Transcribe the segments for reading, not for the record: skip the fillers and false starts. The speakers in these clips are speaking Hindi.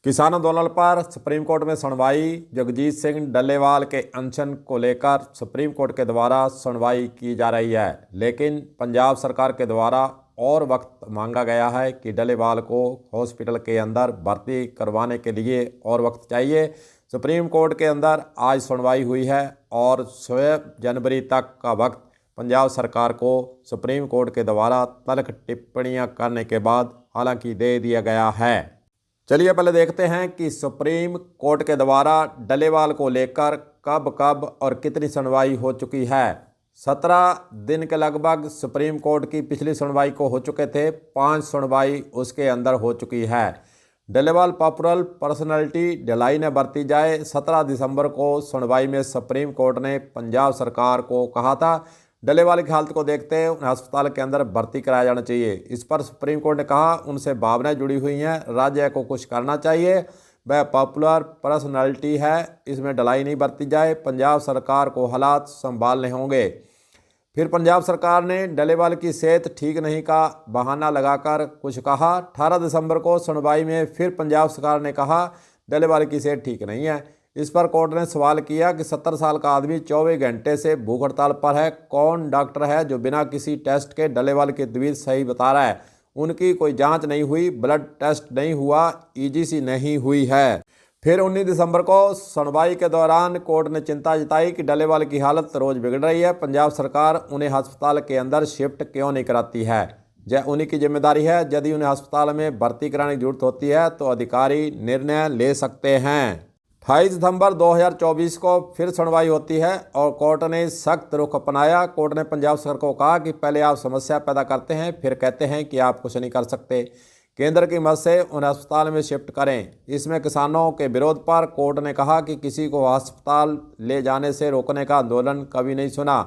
किसान आंदोलन पर सुप्रीम कोर्ट में सुनवाई। जगजीत सिंह डल्लेवाल के अनशन को लेकर सुप्रीम कोर्ट के द्वारा सुनवाई की जा रही है, लेकिन पंजाब सरकार के द्वारा और वक्त मांगा गया है कि डल्लेवाल को हॉस्पिटल के अंदर भर्ती करवाने के लिए और वक्त चाहिए। सुप्रीम कोर्ट के अंदर आज सुनवाई हुई है और 16 जनवरी तक का वक्त पंजाब सरकार को सुप्रीम कोर्ट के द्वारा तल्ख टिप्पणियां करने के बाद हालांकि दे दिया गया है। चलिए पहले देखते हैं कि सुप्रीम कोर्ट के द्वारा डल्लेवाल को लेकर कब कब और कितनी सुनवाई हो चुकी है। 17 दिन के लगभग सुप्रीम कोर्ट की पिछली सुनवाई को हो चुके थे, 5 सुनवाई उसके अंदर हो चुकी है। डल्लेवाल पॉपुलर पर्सनैलिटी ढलाई ने बरती जाए। 17 दिसंबर को सुनवाई में सुप्रीम कोर्ट ने पंजाब सरकार को कहा था डल्लेवाल की हालत को देखते उन्हें अस्पताल के अंदर भर्ती कराया जाना चाहिए। इस पर सुप्रीम कोर्ट ने कहा उनसे भावनाएं जुड़ी हुई हैं, राज्य को कुछ करना चाहिए, वह पॉपुलर पर्सनैलिटी है, इसमें ढलाई नहीं बरती जाए, पंजाब सरकार को हालात संभालने होंगे। फिर पंजाब सरकार ने डल्लेवाल की सेहत ठीक नहीं का बहाना लगाकर कुछ कहा। 18 दिसंबर को सुनवाई में फिर पंजाब सरकार ने कहा डल्लेवाल की सेहत ठीक नहीं है। इस पर कोर्ट ने सवाल किया कि 70 साल का आदमी 24 घंटे से भूख हड़ताल पर है, कौन डॉक्टर है जो बिना किसी टेस्ट के डल्लेवाल की तबीयत सही बता रहा है? उनकी कोई जांच नहीं हुई, ब्लड टेस्ट नहीं हुआ, ईजीसी नहीं हुई है। फिर 19 दिसंबर को सुनवाई के दौरान कोर्ट ने चिंता जताई कि डल्लेवाल की हालत रोज़ बिगड़ रही है, पंजाब सरकार उन्हें अस्पताल के अंदर शिफ्ट क्यों नहीं कराती है? यह उन्हीं की जिम्मेदारी है। यदि उन्हें अस्पताल में भर्ती कराने की जरूरत होती है तो अधिकारी निर्णय ले सकते हैं। 28 दिसंबर 2024 को फिर सुनवाई होती है और कोर्ट ने सख्त रुख अपनाया। कोर्ट ने पंजाब सरकार को कहा कि पहले आप समस्या पैदा करते हैं, फिर कहते हैं कि आप कुछ नहीं कर सकते, केंद्र की मदद से उन्हें अस्पताल में शिफ्ट करें। इसमें किसानों के विरोध पर कोर्ट ने कहा कि किसी को अस्पताल ले जाने से रोकने का आंदोलन कभी नहीं सुना।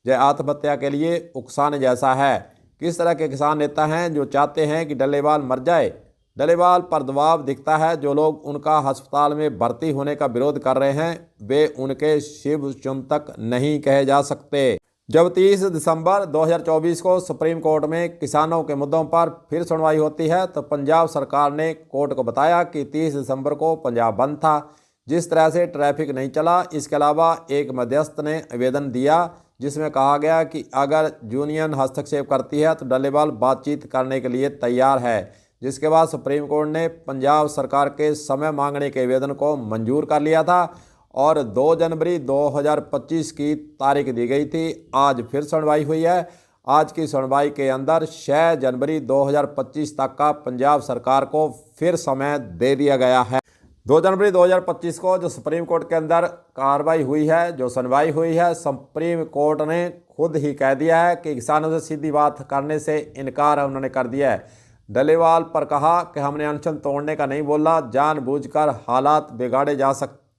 यह आत्महत्या के लिए उकसाने जैसा है। किस तरह के किसान नेता हैं जो चाहते हैं कि डल्लेवाल मर जाए? डल्लेवाल पर दबाव दिखता है। जो लोग उनका अस्पताल में भर्ती होने का विरोध कर रहे हैं वे उनके शिव चिंतक नहीं कहे जा सकते। जब 30 दिसंबर 2024 को सुप्रीम कोर्ट में किसानों के मुद्दों पर फिर सुनवाई होती है तो पंजाब सरकार ने कोर्ट को बताया कि 30 दिसंबर को पंजाब बंद था, जिस तरह से ट्रैफिक नहीं चला। इसके अलावा एक मध्यस्थ ने आवेदन दिया जिसमें कहा गया कि अगर यूनियन हस्तक्षेप करती है तो डल्लेवाल बातचीत करने के लिए तैयार है, जिसके बाद सुप्रीम कोर्ट ने पंजाब सरकार के समय मांगने के आवेदन को मंजूर कर लिया था और 2 जनवरी 2025 की तारीख दी गई थी। आज फिर सुनवाई हुई है। आज की सुनवाई के अंदर 6 जनवरी 2025 तक का पंजाब सरकार को फिर समय दे दिया गया है। 2 जनवरी 2025 को जो सुप्रीम कोर्ट के अंदर कार्रवाई हुई है, जो सुनवाई हुई है, सुप्रीम कोर्ट ने खुद ही कह दिया है कि किसानों से सीधी बात करने से इनकार उन्होंने कर दिया है। डल्लेवाल पर कहा कि हमने अनशन तोड़ने का नहीं बोला, जानबूझकर हालात बिगाड़े जा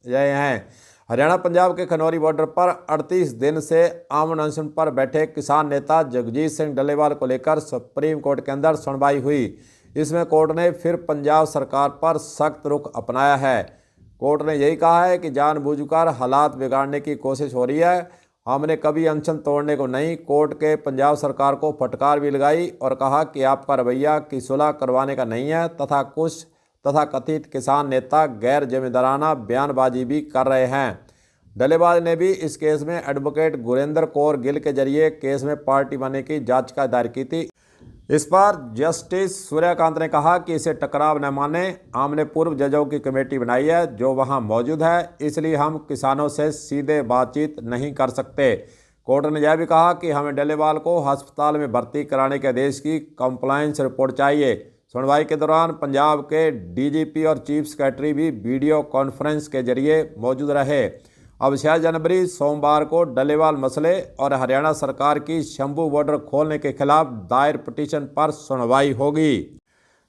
रहे हैं। हरियाणा पंजाब के खनौरी बॉर्डर पर 38 दिन से अमन अनशन पर बैठे किसान नेता जगजीत सिंह डल्लेवाल को लेकर सुप्रीम कोर्ट के अंदर सुनवाई हुई। इसमें कोर्ट ने फिर पंजाब सरकार पर सख्त रुख अपनाया है। कोर्ट ने यही कहा है कि जानबूझकर हालात बिगाड़ने की कोशिश हो रही है, हमने कभी अनशन तोड़ने को नहीं। कोर्ट के पंजाब सरकार को फटकार भी लगाई और कहा कि आपका रवैया की सुलह करवाने का नहीं है तथा कुछ तथाकथित किसान नेता गैर जिम्मेदाराना बयानबाजी भी कर रहे हैं। डल्लेवाल ने भी इस केस में एडवोकेट गुरेंद्र कौर गिल के जरिए केस में पार्टी बनने की याचिका दायर की थी। इस पर जस्टिस सूर्यकांत ने कहा कि इसे टकराव न माने, हमने पूर्व जजों की कमेटी बनाई है जो वहां मौजूद है, इसलिए हम किसानों से सीधे बातचीत नहीं कर सकते। कोर्ट ने यह भी कहा कि हमें डल्लेवाल को अस्पताल में भर्ती कराने के आदेश की कंप्लायंस रिपोर्ट चाहिए। सुनवाई के दौरान पंजाब के डीजीपी और चीफ सेक्रेटरी भी वीडियो कॉन्फ्रेंस के जरिए मौजूद रहे। अब 6 जनवरी सोमवार को डल्लेवाल मसले और हरियाणा सरकार की शंभू बॉर्डर खोलने के खिलाफ दायर पिटीशन पर सुनवाई होगी।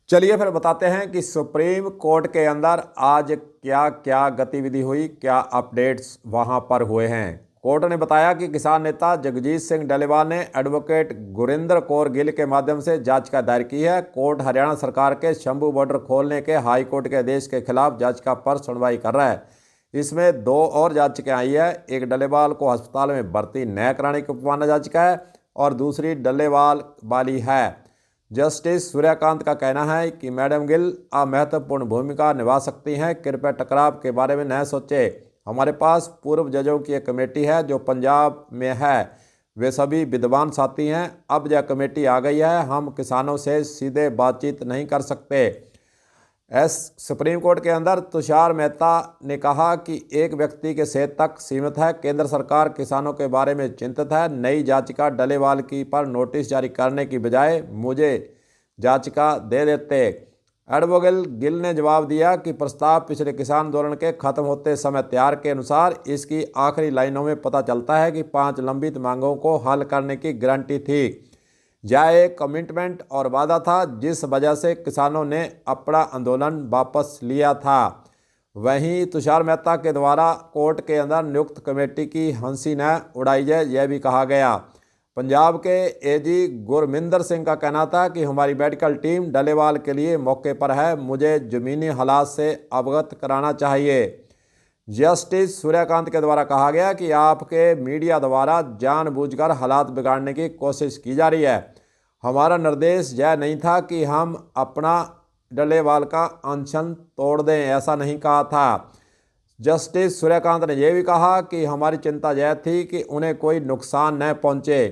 चलिए फिर बताते हैं कि सुप्रीम कोर्ट के अंदर आज क्या क्या गतिविधि हुई, क्या अपडेट्स वहां पर हुए हैं। कोर्ट ने बताया कि किसान नेता जगजीत सिंह डल्लेवाल ने एडवोकेट गुरिंदर कौर गिल के माध्यम से याचिका दायर की है। कोर्ट हरियाणा सरकार के शंभू बॉर्डर खोलने के हाई कोर्ट के आदेश के खिलाफ याचिका पर सुनवाई कर रहा है। इसमें 2 और याचिकाएं आई है। एक डल्लेवाल को अस्पताल में भर्ती न कराने की उपमान्य याचिका है और दूसरी डल्लेवाल वाली है। जस्टिस सूर्यकांत का कहना है कि मैडम गिल अब महत्वपूर्ण भूमिका निभा सकती हैं। कृपया टकराव के बारे में न सोचें। हमारे पास पूर्व जजों की एक कमेटी है जो पंजाब में है। वे सभी विद्वान साथी हैं। अब यह कमेटी आ गई है, हम किसानों से सीधे बातचीत नहीं कर सकते। सुप्रीम कोर्ट के अंदर तुषार मेहता ने कहा कि एक व्यक्ति के सेहत तक सीमित है। केंद्र सरकार किसानों के बारे में चिंतित है। नई याचिका डलेवाल की पर नोटिस जारी करने की बजाय मुझे याचिका दे देते। एडवोकेट गिल ने जवाब दिया कि प्रस्ताव पिछले किसान आंदोलन के खत्म होते समय तैयार के अनुसार इसकी आखिरी लाइनों में पता चलता है कि 5 लंबित मांगों को हल करने की गारंटी थी। यह एक कमिटमेंट और वादा था जिस वजह से किसानों ने अपना आंदोलन वापस लिया था। वहीं तुषार मेहता के द्वारा कोर्ट के अंदर नियुक्त कमेटी की हंसी न उड़ाई जाए, यह भी कहा गया। पंजाब के एजी गुरमिंदर सिंह का कहना था कि हमारी मेडिकल टीम डलेवाल के लिए मौके पर है, मुझे ज़मीनी हालात से अवगत कराना चाहिए। जस्टिस सूर्यकांत के द्वारा कहा गया कि आपके मीडिया द्वारा जानबूझकर हालात बिगाड़ने की कोशिश की जा रही है। हमारा निर्देश यह नहीं था कि हम अपना डलेवाल का अनशन तोड़ दें, ऐसा नहीं कहा था। जस्टिस सूर्यकांत ने यह भी कहा कि हमारी चिंता यह थी कि उन्हें कोई नुकसान न पहुंचे।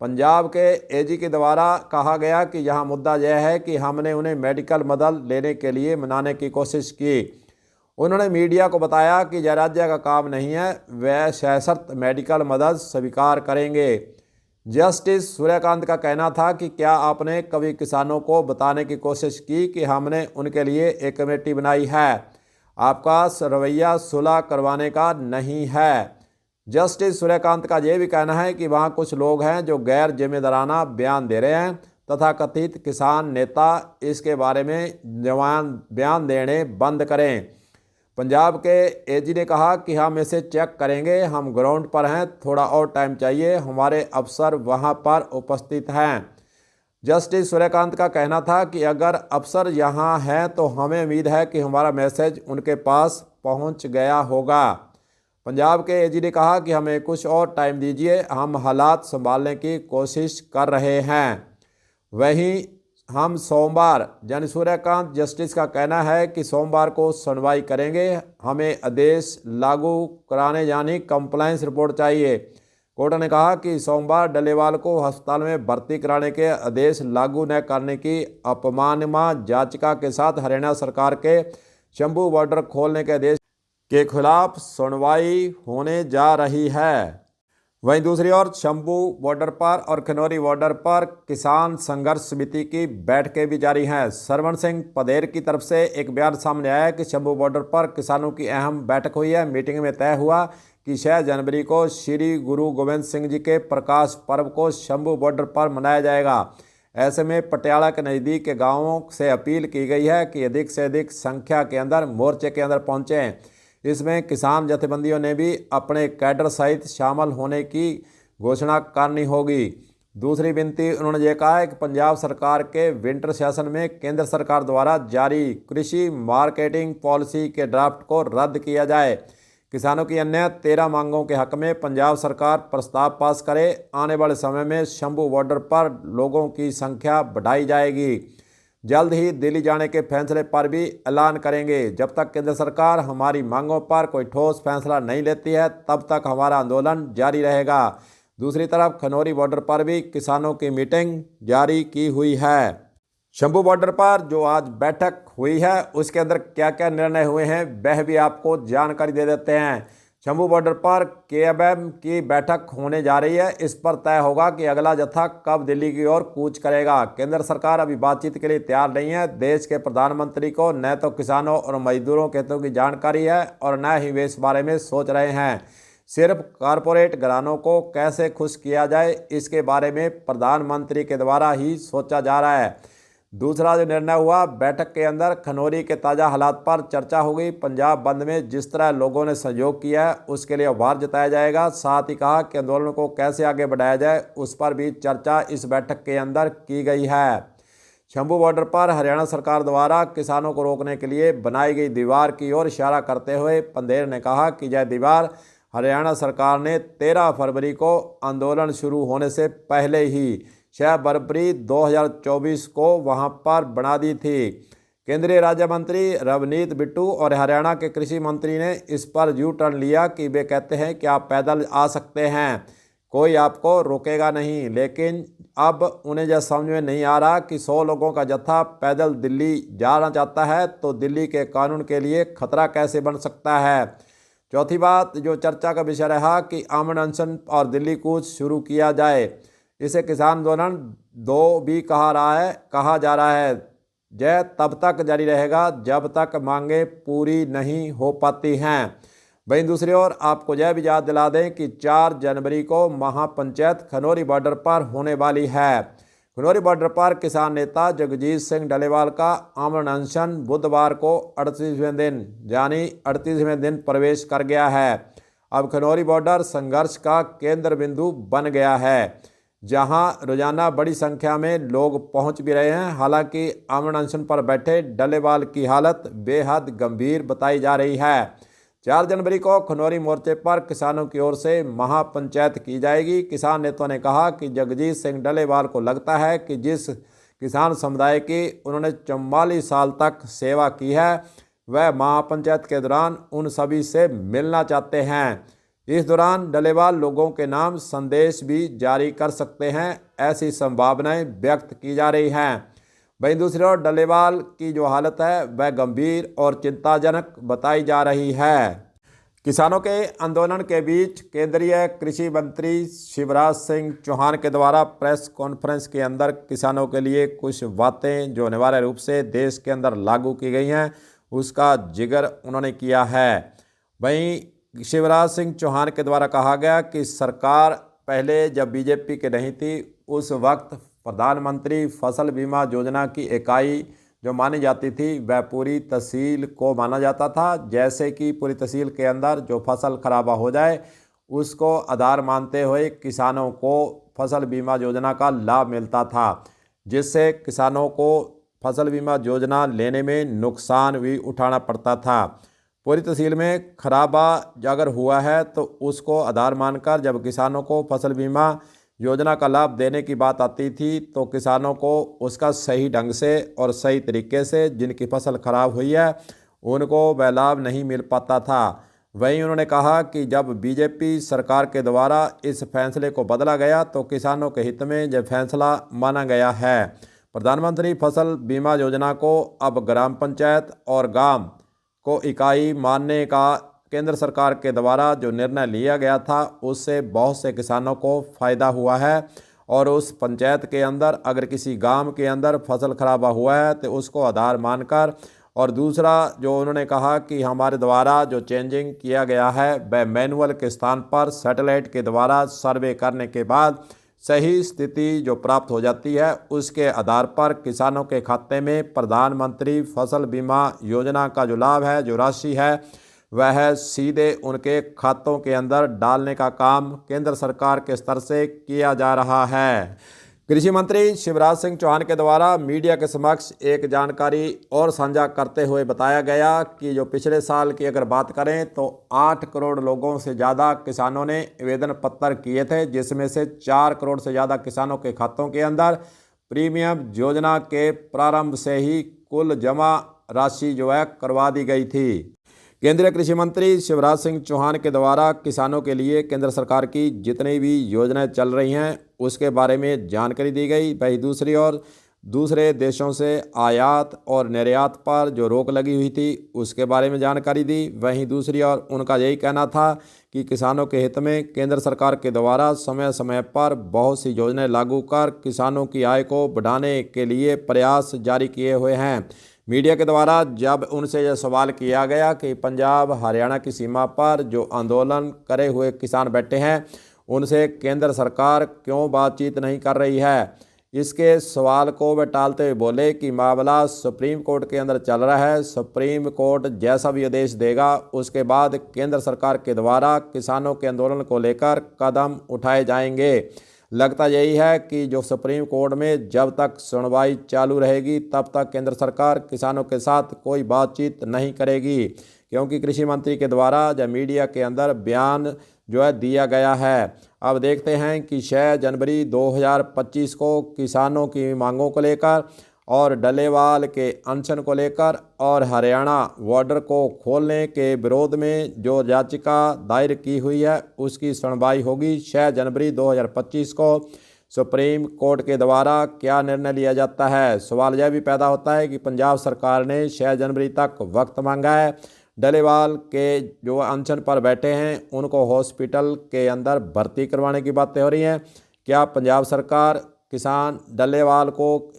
पंजाब के एजी के द्वारा कहा गया कि यहाँ मुद्दा यह है कि हमने उन्हें मेडिकल मदद लेने के लिए मनाने की कोशिश की। उन्होंने मीडिया को बताया कि यह राज्य का काम नहीं है, वह सशर्त मेडिकल मदद स्वीकार करेंगे। जस्टिस सूर्यकांत का कहना था कि क्या आपने कभी किसानों को बताने की कोशिश की कि हमने उनके लिए एक कमेटी बनाई है? आपका रवैया सुलह करवाने का नहीं है। जस्टिस सूर्यकांत का यह भी कहना है कि वहाँ कुछ लोग हैं जो गैर जिम्मेदाराना बयान दे रहे हैं तथा कथित किसान नेता इसके बारे में बयान देने बंद करें। पंजाब के एजी ने कहा कि हम इसे चेक करेंगे, हम ग्राउंड पर हैं, थोड़ा और टाइम चाहिए, हमारे अफसर वहां पर उपस्थित हैं। जस्टिस सूर्यकांत का कहना था कि अगर अफसर यहां हैं तो हमें उम्मीद है कि हमारा मैसेज उनके पास पहुंच गया होगा। पंजाब के एजी ने कहा कि हमें कुछ और टाइम दीजिए, हम हालात संभालने की कोशिश कर रहे हैं। वहीं हम सोमवार यानी सूर्यकांत जस्टिस का कहना है कि सोमवार को सुनवाई करेंगे, हमें आदेश लागू कराने यानी कंप्लायंस रिपोर्ट चाहिए। कोर्ट ने कहा कि सोमवार डलेवाल को अस्पताल में भर्ती कराने के आदेश लागू न करने की अपमानना याचिका के साथ हरियाणा सरकार के शंभू बॉर्डर खोलने के आदेश के खिलाफ सुनवाई होने जा रही है। वहीं दूसरी ओर शंभू बॉर्डर पर और खनौरी बॉर्डर पर किसान संघर्ष समिति की बैठकें भी जारी हैं। सरवण सिंह पदेर की तरफ से एक बयान सामने आया कि शंभू बॉर्डर पर किसानों की अहम बैठक हुई है। मीटिंग में तय हुआ कि 6 जनवरी को श्री गुरु गोविंद सिंह जी के प्रकाश पर्व को शंभू बॉर्डर पर मनाया जाएगा। ऐसे में पटियाला के नज़दीक के गाँवों से अपील की गई है कि अधिक से अधिक संख्या के अंदर मोर्चे के अंदर पहुँचें। इसमें किसान जथेबंदियों ने भी अपने कैडर सहित शामिल होने की घोषणा करनी होगी। दूसरी विनती उन्होंने ये कहा है कि पंजाब सरकार के विंटर सेशन में केंद्र सरकार द्वारा जारी कृषि मार्केटिंग पॉलिसी के ड्राफ्ट को रद्द किया जाए। किसानों की अन्य 13 मांगों के हक में पंजाब सरकार प्रस्ताव पास करे। आने वाले समय में शंभू बॉर्डर पर लोगों की संख्या बढ़ाई जाएगी। जल्द ही दिल्ली जाने के फैसले पर भी ऐलान करेंगे। जब तक केंद्र सरकार हमारी मांगों पर कोई ठोस फैसला नहीं लेती है तब तक हमारा आंदोलन जारी रहेगा। दूसरी तरफ खनौरी बॉर्डर पर भी किसानों की मीटिंग जारी की हुई है। शंभू बॉर्डर पर जो आज बैठक हुई है उसके अंदर क्या क्या निर्णय हुए हैं वह भी आपको जानकारी दे देते हैं। शंभू बॉर्डर पर केएमएम की बैठक होने जा रही है। इस पर तय होगा कि अगला जत्था कब दिल्ली की ओर कूच करेगा। केंद्र सरकार अभी बातचीत के लिए तैयार नहीं है। देश के प्रधानमंत्री को न तो किसानों और मजदूरों के हितों की जानकारी है और न ही वे इस बारे में सोच रहे हैं। सिर्फ कारपोरेट घरानों को कैसे खुश किया जाए इसके बारे में प्रधानमंत्री के द्वारा ही सोचा जा रहा है। दूसरा जो निर्णय हुआ बैठक के अंदर खनौरी के ताज़ा हालात पर चर्चा होगी। पंजाब बंद में जिस तरह लोगों ने सहयोग किया है उसके लिए आभार जताया जाएगा। साथ ही कहा कि आंदोलन को कैसे आगे बढ़ाया जाए उस पर भी चर्चा इस बैठक के अंदर की गई है। शंभू बॉर्डर पर हरियाणा सरकार द्वारा किसानों को रोकने के लिए बनाई गई दीवार की ओर इशारा करते हुए पंदेर ने कहा कि यह दीवार हरियाणा सरकार ने 13 फरवरी को आंदोलन शुरू होने से पहले ही 6 फरवरी 2024 को वहां पर बना दी थी। केंद्रीय राज्य मंत्री रवनीत बिट्टू और हरियाणा के कृषि मंत्री ने इस पर यू टर्न लिया कि वे कहते हैं कि आप पैदल आ सकते हैं, कोई आपको रोकेगा नहीं। लेकिन अब उन्हें यह समझ में नहीं आ रहा कि 100 लोगों का जत्था पैदल दिल्ली जाना चाहता है तो दिल्ली के कानून के लिए खतरा कैसे बन सकता है। चौथी बात जो चर्चा का विषय रहा कि अमन अनशन और दिल्ली कूच शुरू किया जाए। इसे किसान आंदोलन 2 भी कहा जा रहा है। यह तब तक जारी रहेगा जब तक मांगें पूरी नहीं हो पाती हैं। वहीं दूसरी ओर आपको यह भी याद दिला दें कि 4 जनवरी को महापंचायत खनौरी बॉर्डर पर होने वाली है। खनौरी बॉर्डर पर किसान नेता जगजीत सिंह डलेवाल का अमन अनशन बुधवार को 38वें दिन प्रवेश कर गया है। अब खनौरी बॉर्डर संघर्ष का केंद्र बिंदु बन गया है, जहां रोजाना बड़ी संख्या में लोग पहुंच भी रहे हैं। हालांकि अमन अनशन पर बैठे डलेवाल की हालत बेहद गंभीर बताई जा रही है। 4 जनवरी को खनौरी मोर्चे पर किसानों की ओर से महापंचायत की जाएगी। किसान नेताओं ने कहा कि जगजीत सिंह डलेवाल को लगता है कि जिस किसान समुदाय की उन्होंने 44 साल तक सेवा की है, वह महापंचायत के दौरान उन सभी से मिलना चाहते हैं। इस दौरान डलेवाल लोगों के नाम संदेश भी जारी कर सकते हैं, ऐसी संभावनाएं व्यक्त की जा रही हैं। वहीं दूसरी ओर डलेवाल की जो हालत है वह गंभीर और चिंताजनक बताई जा रही है। किसानों के आंदोलन के बीच केंद्रीय कृषि मंत्री शिवराज सिंह चौहान के द्वारा प्रेस कॉन्फ्रेंस के अंदर किसानों के लिए कुछ बातें जो अनिवार्य रूप से देश के अंदर लागू की गई हैं उसका जिक्र उन्होंने किया है। वहीं शिवराज सिंह चौहान के द्वारा कहा गया कि सरकार पहले जब बीजेपी के नहीं थी उस वक्त प्रधानमंत्री फसल बीमा योजना की इकाई जो मानी जाती थी वह पूरी तहसील को माना जाता था। जैसे कि पूरी तहसील के अंदर जो फसल खराबा हो जाए उसको आधार मानते हुए किसानों को फसल बीमा योजना का लाभ मिलता था, जिससे किसानों को फसल बीमा योजना लेने में नुकसान भी उठाना पड़ता था। पूरी तहसील में खराबा अगर हुआ है तो उसको आधार मानकर जब किसानों को फसल बीमा योजना का लाभ देने की बात आती थी तो किसानों को उसका सही ढंग से और सही तरीके से जिनकी फसल खराब हुई है उनको वह लाभ नहीं मिल पाता था। वहीं उन्होंने कहा कि जब बीजेपी सरकार के द्वारा इस फैसले को बदला गया तो किसानों के हित में यह फैसला माना गया है। प्रधानमंत्री फसल बीमा योजना को अब ग्राम पंचायत और गांव को इकाई मानने का केंद्र सरकार के द्वारा जो निर्णय लिया गया था उससे बहुत से किसानों को फ़ायदा हुआ है। और उस पंचायत के अंदर अगर किसी गांव के अंदर फसल खराबा हुआ है तो उसको आधार मानकर, और दूसरा जो उन्होंने कहा कि हमारे द्वारा जो चेंजिंग किया गया है वह मैनुअल के स्थान पर सैटेलाइट के द्वारा सर्वे करने के बाद सही स्थिति जो प्राप्त हो जाती है उसके आधार पर किसानों के खाते में प्रधानमंत्री फसल बीमा योजना का जो लाभ है, जो राशि है, वह सीधे उनके खातों के अंदर डालने का काम केंद्र सरकार के स्तर से किया जा रहा है। कृषि मंत्री शिवराज सिंह चौहान के द्वारा मीडिया के समक्ष एक जानकारी और साझा करते हुए बताया गया कि जो पिछले साल की अगर बात करें तो 8 करोड़ लोगों से ज़्यादा किसानों ने आवेदन पत्र किए थे, जिसमें से 4 करोड़ से ज़्यादा किसानों के खातों के अंदर प्रीमियम योजना के प्रारंभ से ही कुल जमा राशि जो है करवा दी गई थी। केंद्रीय कृषि मंत्री शिवराज सिंह चौहान के द्वारा किसानों के लिए केंद्र सरकार की जितनी भी योजनाएं चल रही हैं उसके बारे में जानकारी दी गई। वहीं दूसरी ओर दूसरे देशों से आयात और निर्यात पर जो रोक लगी हुई थी उसके बारे में जानकारी दी। वहीं दूसरी ओर उनका यही कहना था कि किसानों के हित में केंद्र सरकार के द्वारा समय समय पर बहुत सी योजनाएं लागू कर किसानों की आय को बढ़ाने के लिए प्रयास जारी किए हुए हैं। मीडिया के द्वारा जब उनसे यह सवाल किया गया कि पंजाब हरियाणा की सीमा पर जो आंदोलन करे हुए किसान बैठे हैं उनसे केंद्र सरकार क्यों बातचीत नहीं कर रही है, इसके सवाल को वे टालते हुए बोले कि मामला सुप्रीम कोर्ट के अंदर चल रहा है। सुप्रीम कोर्ट जैसा भी आदेश देगा उसके बाद केंद्र सरकार के द्वारा किसानों के आंदोलन को लेकर कदम उठाए जाएंगे। लगता यही है कि जो सुप्रीम कोर्ट में जब तक सुनवाई चालू रहेगी तब तक केंद्र सरकार किसानों के साथ कोई बातचीत नहीं करेगी, क्योंकि कृषि मंत्री के द्वारा जब मीडिया के अंदर बयान जो है दिया गया है। अब देखते हैं कि 6 जनवरी 2025 को किसानों की मांगों को लेकर और डल्लेवाल के अनशन को लेकर और हरियाणा बॉर्डर को खोलने के विरोध में जो याचिका दायर की हुई है उसकी सुनवाई होगी 6 जनवरी 2025 को। सुप्रीम कोर्ट के द्वारा क्या निर्णय लिया जाता है, सवाल यह भी पैदा होता है कि पंजाब सरकार ने 6 जनवरी तक वक्त मांगा है। डल्लेवाल के जो अनशन पर बैठे हैं उनको हॉस्पिटल के अंदर भर्ती करवाने की बातें हो रही हैं। क्या पंजाब सरकार किसान डल्लेवाल को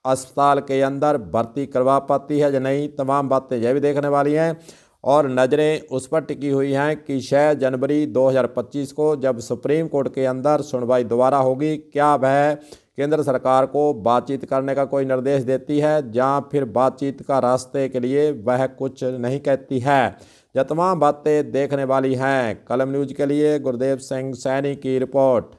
अस्पताल के अंदर भर्ती करवा पाती है या नहीं, तमाम बातें यह भी देखने वाली हैं। और नज़रें उस पर टिकी हुई हैं कि 6 जनवरी 2025 को जब सुप्रीम कोर्ट के अंदर सुनवाई दोबारा होगी, क्या वह केंद्र सरकार को बातचीत करने का कोई निर्देश देती है या फिर बातचीत का रास्ते के लिए वह कुछ नहीं कहती है। यह तमाम बातें देखने वाली हैं। कलम न्यूज़ के लिए गुरदेव सिंह सैनी की रिपोर्ट।